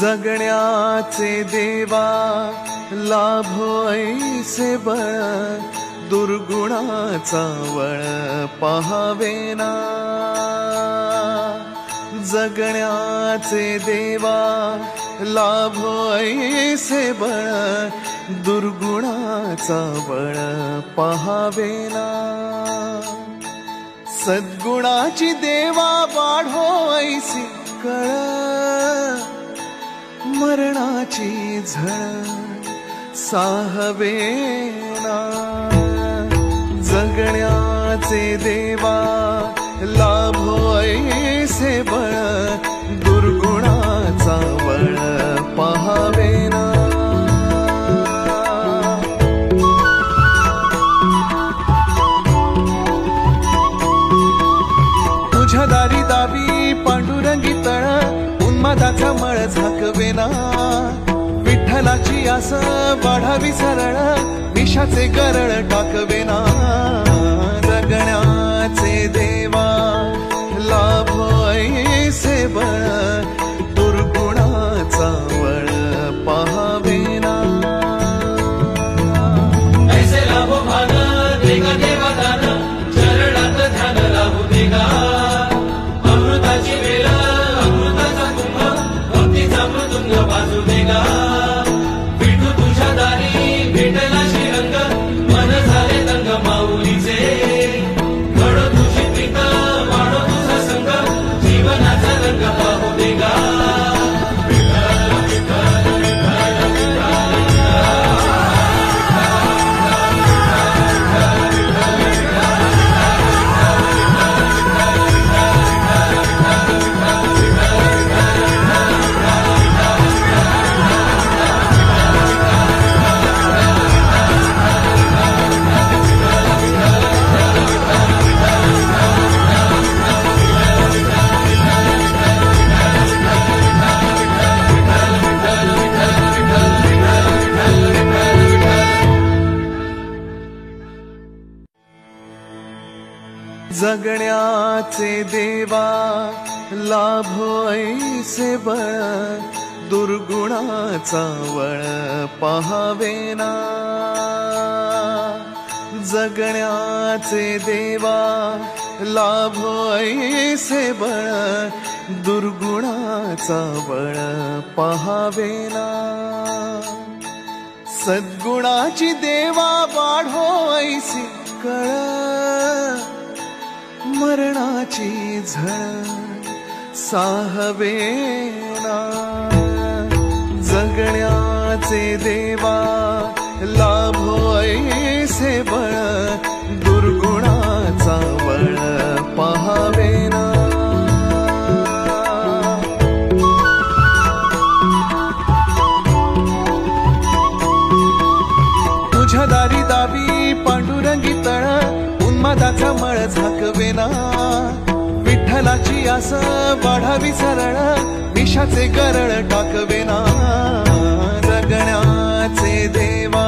जगण्याचे देवा लाभो ऐसे बळ, दुर्गुणाचा वळ पाहावेना। जगण्याचे देवा लाभो ऐसे बळ, दुर्गुणाचा बळ पाहावेना। सद्गुणाची देवा वाढो ऐसी कळ, मरणाची झळ साहवेना। जगण्याचे देवा लाभो ऐसे बळ, दुर्गुणाचा बळ पाहावेना। तुझ्या दारी दावी पांडुरंगी तळ, उन्मादाचा मळ झाकवेना। विठ्ठलाची आस वाढावी सरळ, विषाचे गरळ टाकवेना। जगण्याचे देवा लाभो ऐसे बळ, दुर्गुणाचा बळ पाहावेना। ऐसे लाभो भान देगा देवा दान, चरणात ध्यान लाभू देगा। अमृताची वेळ अमृताचा कुंभ, भक्तीचा मृदुंग वाजू देगा। विठू तुझ्या दारी भेटला श्रीरंग, मन झाले दंग माऊलीचे। घडो तुझी प्रीत वाढो तुझा संग, जीवनाचा रंग पाहू देगा। जगण्याचे देवा लाभो ऐसे बळ, दुर्गुणाचा वळ पाहावेना। जगण्याचे देवा लाभो ऐसे बळ, दुर्गुणाचा बळ पाहावेना। सद्गुणाची देवा वाढो ऐसी कळ, मरणाची झळ साहवेना। जगण्याचे देवा लाभो ऐसे बळ, दुर्गुणाचा बळ पाहावेना। तुझ्या दारी दावी पांडुरंगी तळ, उन्मादाचा मळ झाकवेना। विठ्ठलाची आस वाढावी सरळ, विषाचे गरळ टाकवेना। जगण्याचे देवा